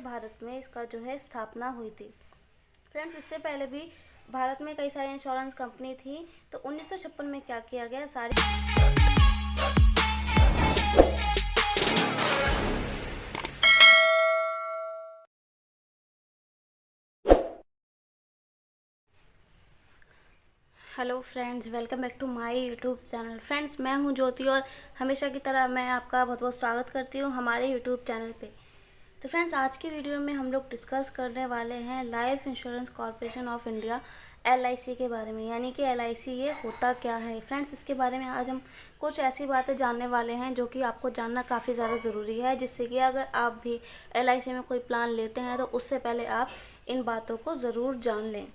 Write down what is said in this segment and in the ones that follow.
भारत में इसका जो है स्थापना हुई थी। फ्रेंड्स, इससे पहले भी भारत में कई सारी इंश्योरेंस कंपनी थी। तो 1956 में क्या किया गया, सारी hello friends, welcome back to my YouTube channel. Friends, मैं हूं ज्योति और हमेशा की तरह मैं आपका बहुत बहुत स्वागत करती हूं हमारे यूट्यूब चैनल पे। तो फ्रेंड्स, आज की वीडियो में हम लोग डिस्कस करने वाले हैं life insurance corporation of India LIC के बारे में, यानी कि LIC ये होता क्या है। फ्रेंड्स, इसके बारे में आज हम कुछ ऐसी बातें जानने वाले हैं जो कि आपको जानना काफ़ी ज़्यादा ज़रूरी है, जिससे कि अगर आप भी LIC में कोई प्लान लेते हैं तो उससे पहले आप इन बातों को ज़रूर जान लें।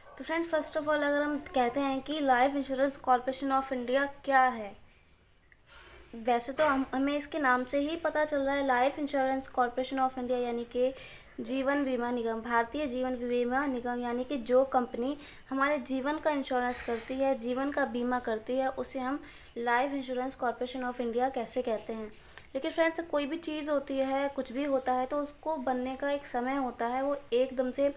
तो फ्रेंड्स, फर्स्ट ऑफ ऑल अगर हम कहते हैं कि life insurance corporation of India क्या है, वैसे तो हमें इसके नाम से ही पता चल रहा है। Life insurance corporation of India यानी कि जीवन बीमा निगम, भारतीय जीवन बीमा निगम, यानी कि जो कंपनी हमारे जीवन का इंश्योरेंस करती है, जीवन का बीमा करती है, उसे हम life insurance corporation of India कैसे कहते हैं। लेकिन फ्रेंड्स, कोई भी चीज़ होती है, कुछ भी होता है, तो उसको बनने का एक समय होता है। वो एकदम से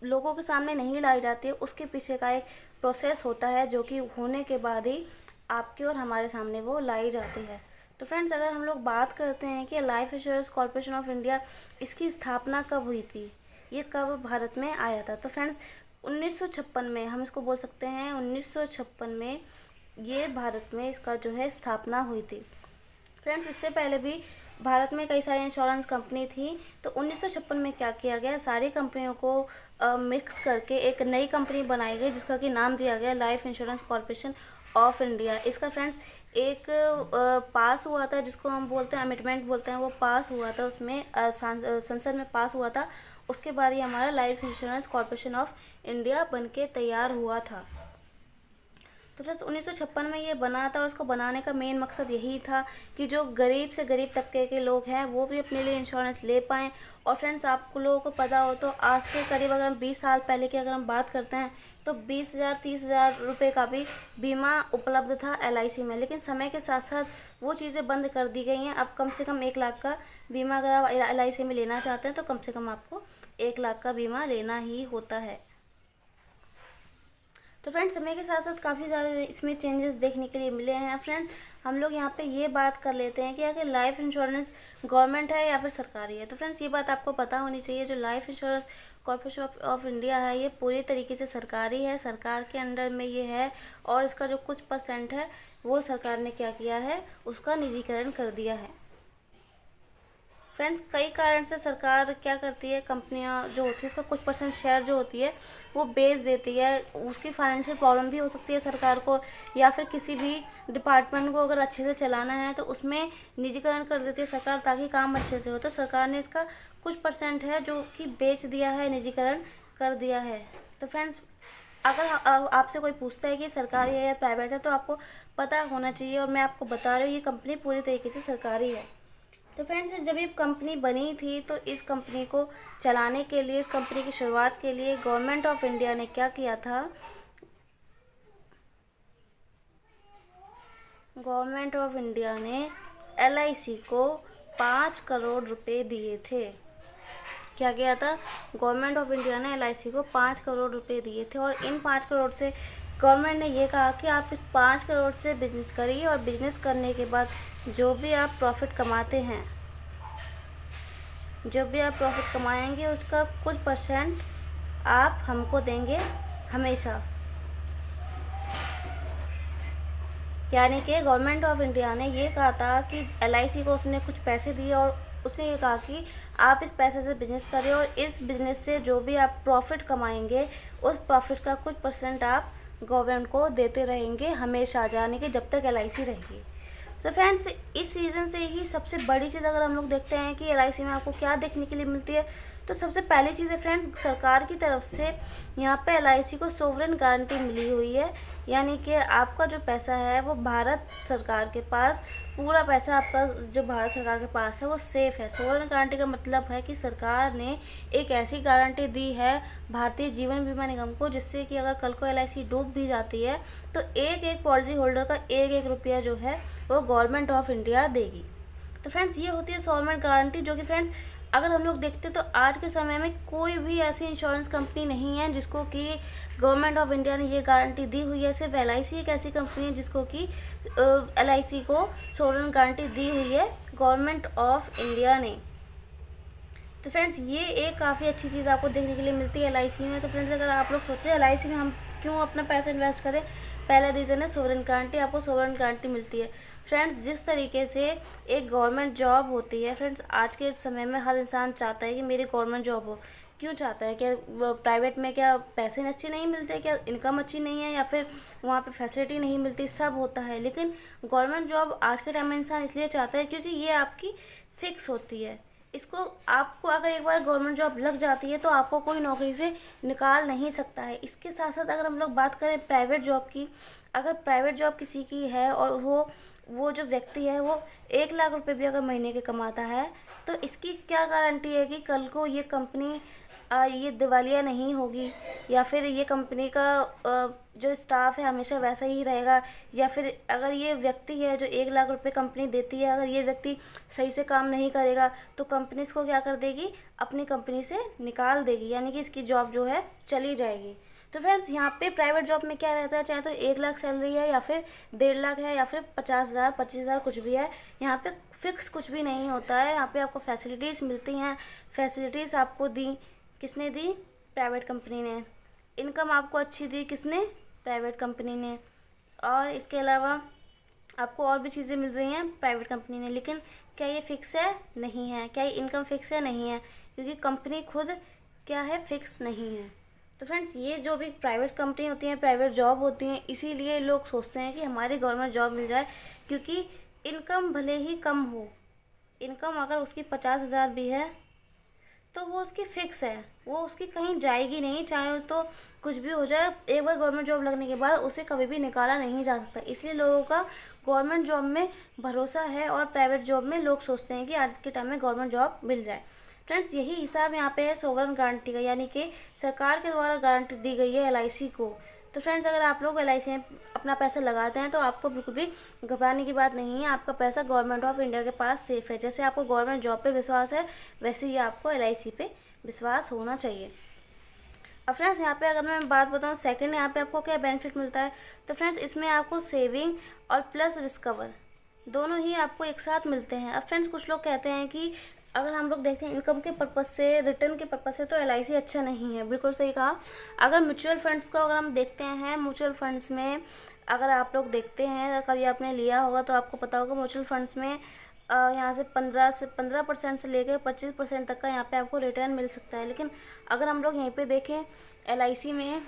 लोगों के सामने नहीं लाई जाती है। उसके पीछे का एक प्रोसेस होता है जो कि होने के बाद ही आपके और हमारे सामने वो लाई जाती है। तो फ्रेंड्स, अगर हम लोग बात करते हैं कि life insurance corporation of India, इसकी स्थापना कब हुई थी, ये कब भारत में आया था, तो फ्रेंड्स 1956 में, हम इसको बोल सकते हैं 1956 में ये भारत में इसका जो है स्थापना हुई थी। फ्रेंड्स, इससे पहले भी भारत में कई सारी इंश्योरेंस कंपनी थी। तो 1956 में क्या किया गया, सारी कंपनियों को मिक्स करके एक नई कंपनी बनाई गई जिसका कि नाम दिया गया life insurance corporation of India. इसका फ्रेंड्स एक पास हुआ था, जिसको हम बोलते हैं अमेंडमेंट बोलते हैं, वो पास हुआ था, उसमें संसद में पास हुआ था। उसके बाद ही हमारा life insurance corporation of India बनके तैयार हुआ था। तो फ्रेंड्स 1956 में ये बना था और उसको बनाने का मेन मकसद यही था कि जो गरीब से गरीब तबके के लोग हैं वो भी अपने लिए इंश्योरेंस ले पाएँ। और फ्रेंड्स, आप लोगों को पता हो तो आज से करीब अगर हम 20 साल पहले की अगर हम बात करते हैं तो 20,000 30,000 रुपये का भी बीमा उपलब्ध था LIC में। लेकिन समय के साथ साथ वो चीज़ें बंद कर दी गई हैं। अब कम से कम 1 लाख का बीमा अगर आप LIC में लेना चाहते हैं तो कम से कम आपको 1 लाख का बीमा लेना ही होता है। तो फ्रेंड्स, समय के साथ साथ काफ़ी सारे इसमें चेंजेस देखने के लिए मिले हैं। फ्रेंड्स, हम लोग यहाँ पे ये बात कर लेते हैं कि अगर लाइफ इंश्योरेंस गवर्नमेंट है या फिर सरकारी है। तो फ्रेंड्स, ये बात आपको पता होनी चाहिए, जो life insurance corporation of India है ये पूरी तरीके से सरकारी है, सरकार के अंडर में ये है। और इसका जो कुछ % है वो सरकार ने क्या किया है, उसका निजीकरण कर दिया है। फ्रेंड्स, कई कारण से सरकार क्या करती है, कंपनियां जो होती है उसका कुछ % शेयर जो होती है वो बेच देती है। उसकी फाइनेंशियल प्रॉब्लम भी हो सकती है सरकार को, या फिर किसी भी डिपार्टमेंट को अगर अच्छे से चलाना है तो उसमें निजीकरण कर देती है सरकार, ताकि काम अच्छे से हो। तो सरकार ने इसका कुछ % है जो कि बेच दिया है, निजीकरण कर दिया है। तो फ्रेंड्स, अगर आपसे कोई पूछता है कि सरकारी है या प्राइवेट है तो आपको पता होना चाहिए, और मैं आपको बता रही हूँ ये कंपनी पूरी तरीके से सरकारी है। तो फ्रेंड्स, जब ये कंपनी बनी थी तो इस कंपनी को चलाने के लिए, इस कंपनी की शुरुआत के लिए गवर्नमेंट ऑफ इंडिया ने क्या किया था, गवर्नमेंट ऑफ इंडिया ने LIC को 5 करोड़ रुपए दिए थे। क्या किया था, गवर्नमेंट ऑफ इंडिया ने LIC को 5 करोड़ रुपए दिए थे। और इन 5 करोड़ से गवर्नमेंट ने ये कहा कि आप इस 5 करोड़ से बिजनेस करिए, और बिजनेस करने के बाद जो भी आप प्रॉफिट कमाते हैं, जो भी आप प्रॉफिट कमाएंगे उसका कुछ % आप हमको देंगे हमेशा। यानी कि गवर्नमेंट ऑफ इंडिया ने ये कहा था कि LIC को उसने कुछ पैसे दिए और उसने ये कहा कि आप इस पैसे से बिजनेस करें, और इस बिजनेस से जो भी आप प्रॉफिट कमाएंगे उस प्रॉफिट का कुछ % आप गवर्नमेंट को देते रहेंगे हमेशा, यानी कि जब तक LIC रहेगी। तो फ्रेंड्स, इस रीज़न से ही सबसे बड़ी चीज़ अगर हम लोग देखते हैं कि LIC में आपको क्या देखने के लिए मिलती है, तो सबसे पहली चीज़ है फ्रेंड्स, सरकार की तरफ से यहाँ पे LIC को सोवरेन गारंटी मिली हुई है। यानी कि आपका जो पैसा है वो भारत सरकार के पास, पूरा पैसा आपका जो भारत सरकार के पास है वो सेफ़ है। सोवरेन गारंटी का मतलब है कि सरकार ने एक ऐसी गारंटी दी है भारतीय जीवन बीमा निगम को, जिससे कि अगर कल को LIC डूब भी जाती है तो एक एक पॉलिसी होल्डर का 1-1 रुपया जो है वो गवर्नमेंट ऑफ इंडिया देगी। तो फ्रेंड्स ये होती है सॉवरेन गारंटी, जो कि फ्रेंड्स अगर हम लोग देखते हैं तो आज के समय में कोई भी ऐसी इंश्योरेंस कंपनी नहीं है जिसको कि गवर्नमेंट ऑफ इंडिया ने ये गारंटी दी हुई है। सिर्फ LIC एक ऐसी कंपनी है जिसको कि LIC को सॉवरेन गारंटी दी हुई है गवर्नमेंट ऑफ इंडिया ने। तो फ्रेंड्स ये एक काफ़ी अच्छी चीज़ आपको देखने के लिए मिलती है LIC में। तो फ्रेंड्स अगर आप लोग सोचें LIC में हम क्यों अपना पैसा इन्वेस्ट करें, पहला रीज़न है सॉवरेन गारंटी, आपको सॉवरेन गारंटी मिलती है। फ्रेंड्स जिस तरीके से एक गवर्नमेंट जॉब होती है, फ्रेंड्स आज के समय में हर इंसान चाहता है कि मेरी गवर्नमेंट जॉब हो। क्यों चाहता है? क्या प्राइवेट में क्या पैसे अच्छे नहीं मिलते, क्या इनकम अच्छी नहीं है, या फिर वहाँ पे फैसिलिटी नहीं मिलती? सब होता है, लेकिन गवर्नमेंट जॉब आज के टाइम में इंसान इसलिए चाहता है क्योंकि ये आपकी फिक्स होती है। इसको आपको अगर एक बार गवर्नमेंट जॉब लग जाती है तो आपको कोई नौकरी से निकाल नहीं सकता है। इसके साथ साथ अगर हम लोग बात करें प्राइवेट जॉब की, अगर प्राइवेट जॉब किसी की है और वो जो व्यक्ति है वो 1 लाख रुपए भी अगर महीने के कमाता है, तो इसकी क्या गारंटी है कि कल को ये कंपनी ये दिवालिया नहीं होगी, या फिर ये कंपनी का जो स्टाफ है हमेशा वैसा ही रहेगा, या फिर अगर ये व्यक्ति है जो 1 लाख रुपए कंपनी देती है, अगर ये व्यक्ति सही से काम नहीं करेगा तो कंपनी इसको क्या कर देगी, अपनी कंपनी से निकाल देगी, यानी कि इसकी जॉब जो है चली जाएगी। तो फ्रेंड्स यहाँ पे प्राइवेट जॉब में क्या रहता है, चाहे तो 1 लाख सैलरी है या फिर 1.5 लाख है या फिर 50,000 25,000 कुछ भी है, यहाँ पे फिक्स कुछ भी नहीं होता है। यहाँ पे आपको फैसिलिटीज़ मिलती हैं। फैसिलिटीज़ आपको दी किसने दी? प्राइवेट कंपनी ने। इनकम आपको अच्छी दी किसने? प्राइवेट कंपनी ने। और इसके अलावा आपको और भी चीज़ें मिल रही हैं प्राइवेट कंपनी ने, लेकिन क्या ये फिक्स है? नहीं है। क्या ये इनकम फिक्स है? नहीं है, क्योंकि कंपनी खुद क्या है, फिक्स नहीं है। तो फ्रेंड्स ये जो भी प्राइवेट कंपनी होती हैं, प्राइवेट जॉब होती हैं, इसीलिए लोग सोचते हैं कि हमारी गवर्नमेंट जॉब मिल जाए, क्योंकि इनकम भले ही कम हो, इनकम अगर उसकी 50,000 भी है तो वो उसकी फिक्स है, वो उसकी कहीं जाएगी नहीं, चाहे तो कुछ भी हो जाए। एक बार गवर्नमेंट जॉब लगने के बाद उसे कभी भी निकाला नहीं जा सकता। इसलिए लोगों का गवर्नमेंट जॉब में भरोसा है और प्राइवेट जॉब में लोग सोचते हैं कि आज के टाइम में गवर्नमेंट जॉब मिल जाए। फ्रेंड्स यही हिसाब यहाँ पे है सॉवरेन गारंटी का, यानी कि सरकार के द्वारा गारंटी दी गई है LIC को। तो फ्रेंड्स अगर आप लोग LIC में अपना पैसा लगाते हैं तो आपको बिल्कुल भी घबराने की बात नहीं है। आपका पैसा गवर्नमेंट ऑफ इंडिया के पास सेफ है। जैसे आपको गवर्नमेंट जॉब पे विश्वास है, वैसे ही आपको LIC पे विश्वास होना चाहिए। अब फ्रेंड्स यहाँ पे अगर मैं बात बताऊँ सेकंड, यहाँ पे आपको क्या बेनिफिट मिलता है, तो फ्रेंड्स इसमें आपको सेविंग और प्लस रिस्क कवर दोनों ही आपको एक साथ मिलते हैं। अब फ्रेंड्स कुछ लोग कहते हैं कि अगर हम लोग देखते हैं इनकम के पर्पज़ से, रिटर्न के पर्पज़ से, तो LIC अच्छा नहीं है। बिल्कुल सही कहा। अगर म्यूचुअल फंड्स को अगर हम देखते हैं, म्यूचुअल फंड्स में अगर आप लोग देखते हैं, कभी आपने लिया होगा तो आपको पता होगा, म्यूचुअल फंड्स में यहाँ से 15% से लेकर 25% तक का यहाँ पे आपको रिटर्न मिल सकता है। लेकिन अगर हम लोग यहीं पे देखें LIC में,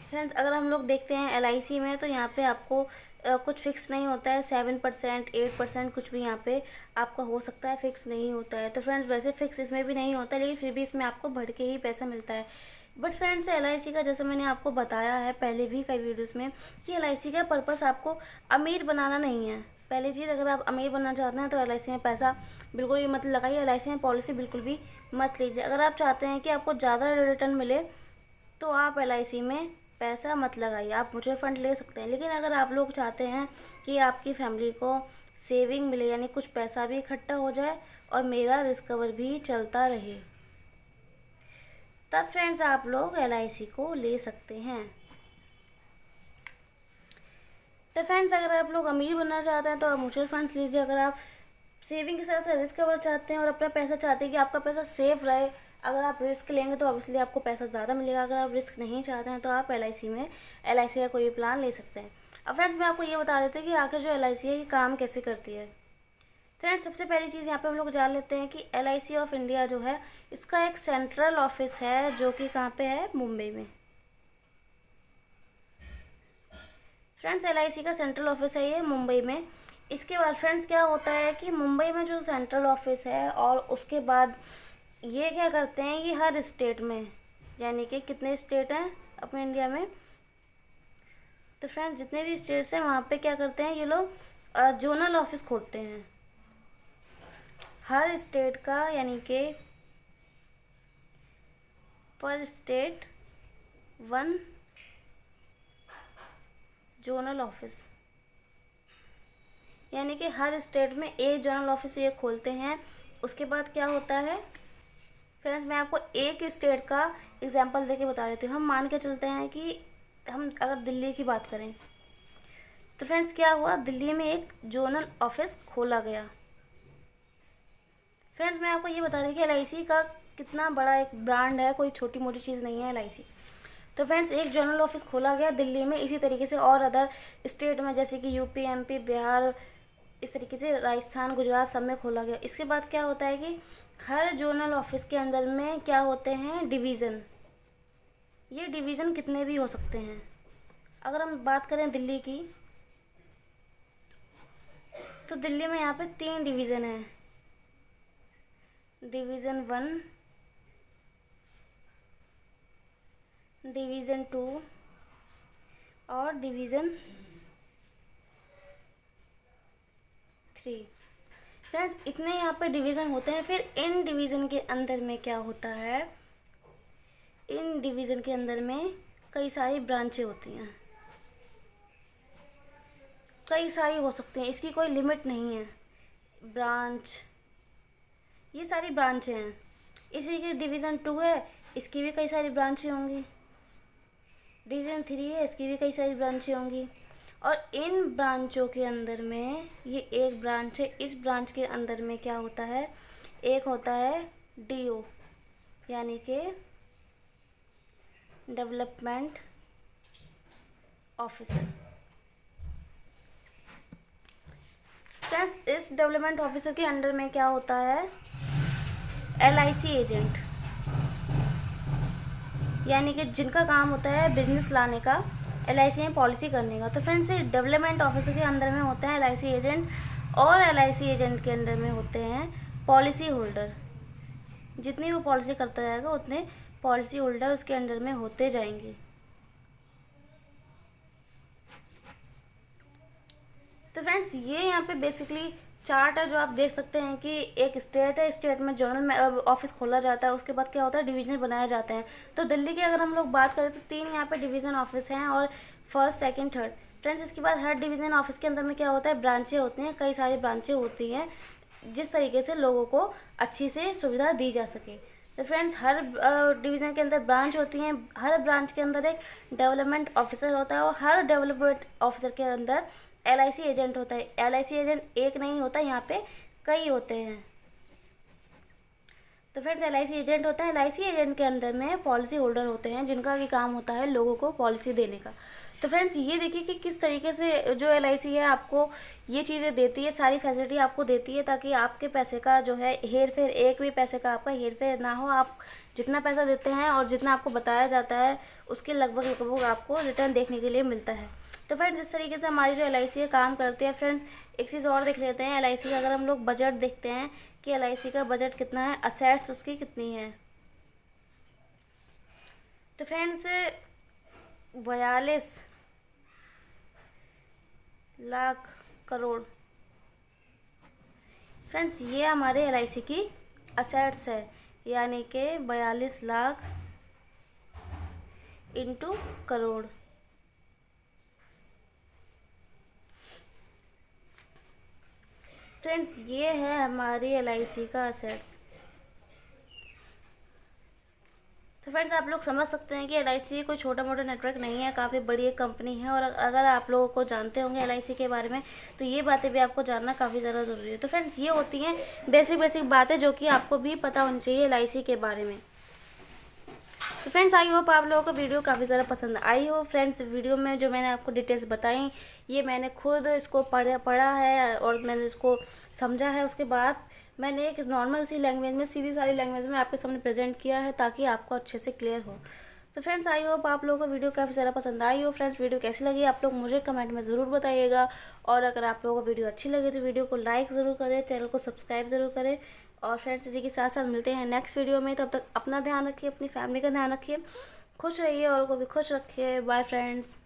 फ्रेंड्स अगर हम लोग देखते हैं LIC में, तो यहाँ पे आपको कुछ फिक्स नहीं होता है। 7% 8% कुछ भी यहाँ पे आपका हो सकता है, फिक्स नहीं होता है। तो फ्रेंड्स वैसे फिक्स इसमें भी नहीं होता, लेकिन फिर भी इसमें आपको बढ़ के ही पैसा मिलता है। बट फ्रेंड्स LIC का, जैसे मैंने आपको बताया है पहले भी कई वीडियोस में, कि LIC का पर्पस आपको अमीर बनाना नहीं है। पहली चीज़, अगर आप अमीर बनना चाहते हैं तो LIC में पैसा बिल्कुल भी मत लगाइए, LIC में पॉलिसी बिल्कुल भी मत लीजिए। अगर आप चाहते हैं कि आपको ज़्यादा रिटर्न मिले तो आप LIC में पैसा मत लगाइए। आप म्यूचुअल फंड ले सकते हैं, लेकिन अगर आप लोग चाहते हैं कि आपकी फैमिली को सेविंग मिले, यानी कुछ पैसा भी इकट्ठा हो जाए और मेरा रिस्क कवर भी चलता रहे, तब फ्रेंड्स आप लोग LIC को ले सकते हैं। तो फ्रेंड्स अगर आप लोग अमीर बनना चाहते हैं तो आप म्यूचुअल फंड्स लीजिए। अगर आप सेविंग के साथ साथ रिस्क कवर चाहते हैं और अपना पैसा चाहते हैं कि आपका पैसा सेफ रहे, अगर आप रिस्क लेंगे तो ऑब्वियसली आपको पैसा ज़्यादा मिलेगा। अगर आप रिस्क नहीं चाहते हैं तो आप LIC का कोई प्लान ले सकते हैं। अब फ्रेंड्स मैं आपको ये बता देते हैं कि आखिर जो LIC है ये काम कैसे करती है। फ्रेंड्स सबसे पहली चीज़ यहाँ पे हम लोग जान लेते हैं कि LIC ऑफ इंडिया जो है, इसका एक सेंट्रल ऑफिस है जो कि कहाँ पे है, मुंबई में। फ्रेंड्स LIC का सेंट्रल ऑफिस है ये मुंबई में। इसके बाद फ्रेंड्स क्या होता है कि मुंबई में जो सेंट्रल ऑफिस है, और उसके बाद ये क्या करते हैं, ये हर स्टेट में, यानी कि कितने स्टेट हैं अपने इंडिया में, तो फ्रेंड्स जितने भी स्टेट्स हैं वहाँ पे क्या करते हैं ये लोग, जोनल ऑफिस खोलते हैं हर स्टेट का, यानी कि पर स्टेट 1 जोनल ऑफिस। यानी कि हर स्टेट में एक जनरल ऑफिस ये खोलते हैं। उसके बाद क्या होता है फ्रेंड्स, मैं आपको एक स्टेट का एग्जांपल देके बता देती हूँ। हम मान के चलते हैं कि हम अगर दिल्ली की बात करें तो फ्रेंड्स क्या हुआ, दिल्ली में एक जोनल ऑफिस खोला गया। फ्रेंड्स मैं आपको ये बता रही कि LIC का कितना बड़ा एक ब्रांड है, कोई छोटी मोटी चीज़ नहीं है LIC। तो फ्रेंड्स एक जनरल ऑफिस खोला गया दिल्ली में, इसी तरीके से और अदर स्टेट में जैसे कि UP MP बिहार, इस तरीके से राजस्थान गुजरात सब में खोला गया। इसके बाद क्या होता है कि हर जोनल ऑफिस के अंदर में क्या होते हैं, डिवीज़न। ये डिवीज़न कितने भी हो सकते हैं। अगर हम बात करें दिल्ली की तो दिल्ली में यहाँ पे 3 डिवीज़न हैं, डिवीज़न 1, डिवीज़न 2 और डिवीज़न 3। फ्रेंड्स इतने यहाँ पे डिवीज़न होते हैं। फिर इन डिवीज़न के अंदर में क्या होता है, इन डिवीज़न के अंदर में कई सारी ब्रांचें होती हैं, कई सारी हो सकती हैं, इसकी कोई लिमिट नहीं है। ब्रांच, ये सारी ब्रांचें हैं। इसी की डिवीज़न 2 है, इसकी भी कई सारी ब्रांचें होंगी। डिवीज़न 3 है, इसकी भी कई सारी ब्रांचें होंगी। और इन ब्रांचों के अंदर में ये एक ब्रांच है, इस ब्रांच के अंदर में क्या होता है, एक होता है DO यानी कि डेवलपमेंट ऑफिसर। फ्रेंड्स इस डेवलपमेंट ऑफिसर के अंडर में क्या होता है, LIC एजेंट, यानी कि जिनका काम होता है बिजनेस लाने का, LIC में पॉलिसी करने का। तो फ्रेंड्स डेवलपमेंट ऑफिसर के अंदर में होते हैं LIC एजेंट, और LIC एजेंट के अंदर में होते हैं पॉलिसी होल्डर। जितनी वो पॉलिसी करता जाएगा उतने पॉलिसी होल्डर उसके अंडर में होते जाएंगे। तो फ्रेंड्स ये यहाँ पे बेसिकली चार्ट है जो आप देख सकते हैं कि एक स्टेट है, स्टेट में जोनल में ऑफिस खोला जाता है। उसके बाद क्या होता है, डिवीज़न बनाए जाते हैं। तो दिल्ली की अगर हम लोग बात करें तो 3 यहाँ पे डिवीज़न ऑफिस हैं, और फर्स्ट सेकंड थर्ड। फ्रेंड्स इसके बाद हर डिवीज़न ऑफिस के अंदर में क्या होता है, ब्रांचें होती हैं, कई सारी ब्रांचें होती हैं, जिस तरीके से लोगों को अच्छी से सुविधा दी जा सके। तो फ्रेंड्स हर डिवीज़न के अंदर ब्रांच होती हैं, हर ब्रांच के अंदर एक डेवलपमेंट ऑफिसर होता है, और हर डेवलपमेंट ऑफिसर के अंदर LIC एजेंट होता है। LIC एजेंट एक नहीं होता, यहाँ पे कई होते हैं। तो फ्रेंड्स LIC एजेंट होता है, LIC एजेंट के अंदर में पॉलिसी होल्डर होते हैं, जिनका भी काम होता है लोगों को पॉलिसी देने का। तो फ्रेंड्स ये देखिए कि किस तरीके से जो LIC है आपको ये चीज़ें देती है, सारी फैसिलिटी आपको देती है, ताकि आपके पैसे का जो है हेर फेर, एक भी पैसे का आपका हेर फेर ना हो। आप जितना पैसा देते हैं और जितना आपको बताया जाता है उसके लगभग आपको रिटर्न देखने के लिए मिलता है। तो फ्रेंड्स इस तरीके से हमारी जो LIC है काम करती है। फ्रेंड्स एक चीज़ और देख लेते हैं, LIC का अगर हम लोग बजट देखते हैं कि LIC का बजट कितना है, असेट्स उसकी कितनी है। तो फ्रेंड्स 42 लाख करोड़। फ्रेंड्स ये हमारे LIC की असेट्स है, यानी कि 42 लाख इंटू करोड़। फ्रेंड्स ये है हमारी LIC का असेट्स। तो फ्रेंड्स आप लोग समझ सकते हैं कि LIC कोई छोटा मोटा नेटवर्क नहीं है, काफ़ी बड़ी एक कंपनी है। और अगर आप लोगों को जानते होंगे LIC के बारे में तो ये बातें भी आपको जानना काफ़ी ज़्यादा ज़रूरी है। तो फ्रेंड्स ये होती हैं बेसिक बातें जो कि आपको भी पता होनी चाहिए LIC के बारे में। तो फ्रेंड्स आई होप आप लोगों को वीडियो काफ़ी ज़्यादा पसंद आई हो। फ्रेंड्स वीडियो में जो मैंने आपको डिटेल्स बताई ये मैंने खुद इसको पढ़ा है और मैंने इसको समझा है। उसके बाद मैंने एक नॉर्मल सी लैंग्वेज में, सीधी सारी लैंग्वेज में आपके सामने प्रेजेंट किया है ताकि आपको अच्छे से क्लियर हो। तो फ्रेंड्स आई होप आप लोगों को वीडियो काफ़ी ज़्यादा पसंद आई हो। फ्रेंड्स वीडियो कैसी लगी आप लोग मुझे कमेंट में ज़रूर बताइएगा, और अगर आप लोगों को वीडियो अच्छी लगे तो वीडियो को लाइक ज़रूर करें, चैनल को सब्सक्राइब ज़रूर करें। और फ्रेंड्स इसी के साथ साथ मिलते हैं नेक्स्ट वीडियो में। तब तक अपना ध्यान रखिए, अपनी फैमिली का ध्यान रखिए, खुश रहिए और को भी खुश रखिए। Bye friends.